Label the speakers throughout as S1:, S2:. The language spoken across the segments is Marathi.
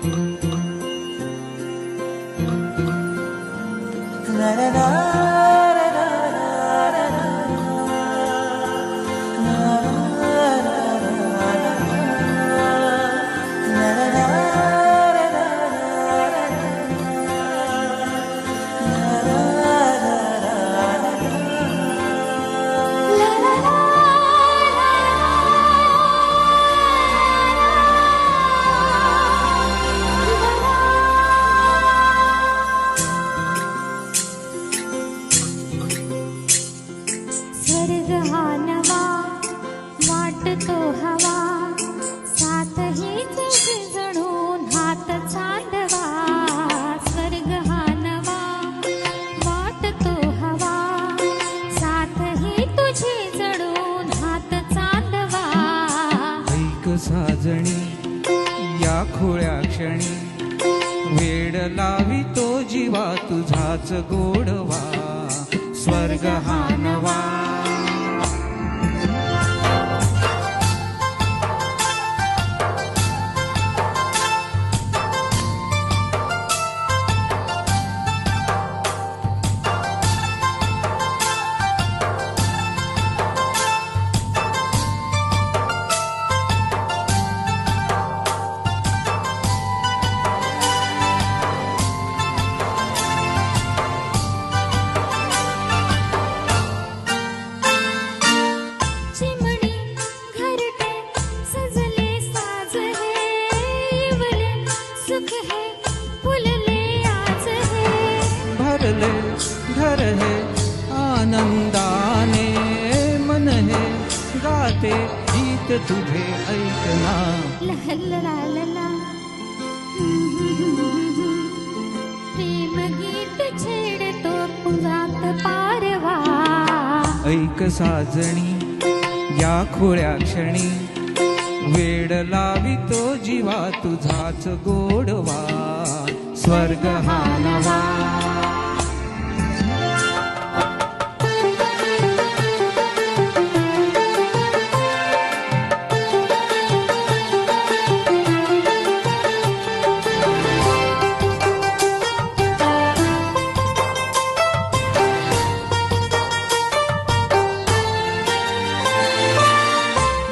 S1: स्वर्ग हा नवा वाटतो हवा, साथ हीच जणून हात चांदवा. स्वर्ग हा नवा वाटतो हवा, साथ ही तुझी जणून हात चांदवा.
S2: ऐक साजणी या खोळ्या क्षणी, वेड लावितो जीवा तुझाच गोडवा. स्वर्ग हा नवा. भरले घर है आनंदाने, मन है गाते गीत तुझे ऐकना.
S1: ला ला ला प्रेम गीत छेडतो पुरात पारवा.
S2: ऐक साजणी या खोळ्या क्षणी, वेड लावितो जीवा तुझाच गोडवा. स्वर्ग हा नवा.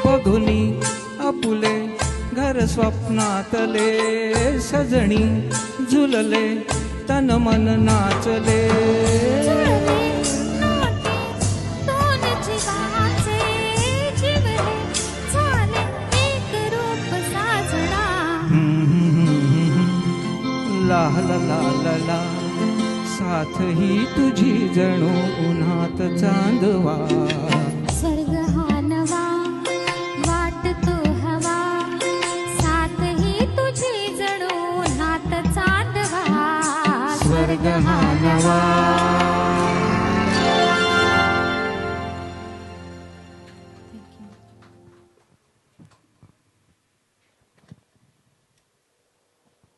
S2: बघुनी आपुले घर स्वप्नातले, सजणी झुलले तन मन नाचले. ला ला ला ला ला, साथ ही तुझी जणू उन्हात चांदवा.
S1: स्वर्ग हा नवा वाटतो हवा, साथ ही तुझी जणू हात चांदवा.
S2: स्वर्ग हा